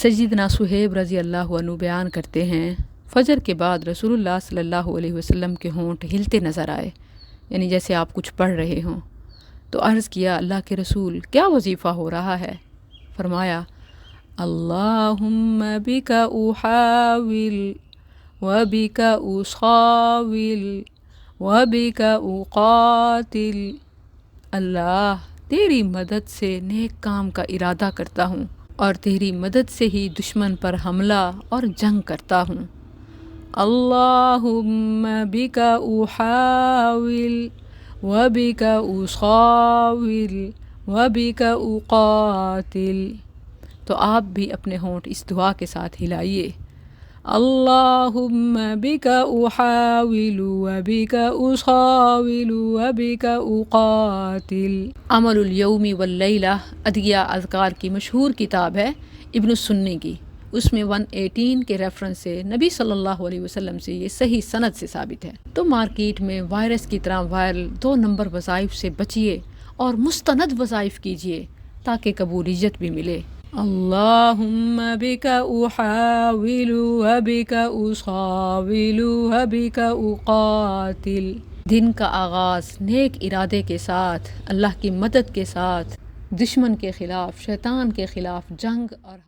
سیدنا صہیب رضی اللہ عنہ بیان کرتے ہیں فجر کے بعد رسول اللہ صلی اللہ علیہ وسلم کے ہونٹ ہلتے نظر آئے، یعنی جیسے آپ کچھ پڑھ رہے ہوں۔ تو عرض کیا اللہ کے رسول کیا وظیفہ ہو رہا ہے؟ فرمایا اللہم بک احاول وبک اصاول وبک اقاتل، اللہ تیری مدد سے نیک کام کا ارادہ کرتا ہوں اور تیری مدد سے ہی دشمن پر حملہ اور جنگ کرتا ہوں۔ اللہم بک احاول وبک اصاول وبک اقاتل۔ تو آپ بھی اپنے ہونٹ اس دعا کے ساتھ ہلائیے، اللہم بک احاول وبک اصاول وبک اقاتل۔ عمل الیوم واللیلہ ادعیہ اذکار کی مشہور کتاب ہے ابن السنی کی، اس میں 118 کے ریفرنس سے نبی صلی اللہ علیہ وسلم سے یہ صحیح سند سے ثابت ہے۔ تو مارکیٹ میں وائرس کی طرح وائرل 2 نمبر وظائف سے بچیے اور مستند وظائف کیجیے تاکہ قبولیت بھی ملے۔ اللہم بک احاول وبک اصاول وبک اقاتل۔ دن کا آغاز نیک ارادے کے ساتھ، اللہ کی مدد کے ساتھ، دشمن کے خلاف، شیطان کے خلاف جنگ اور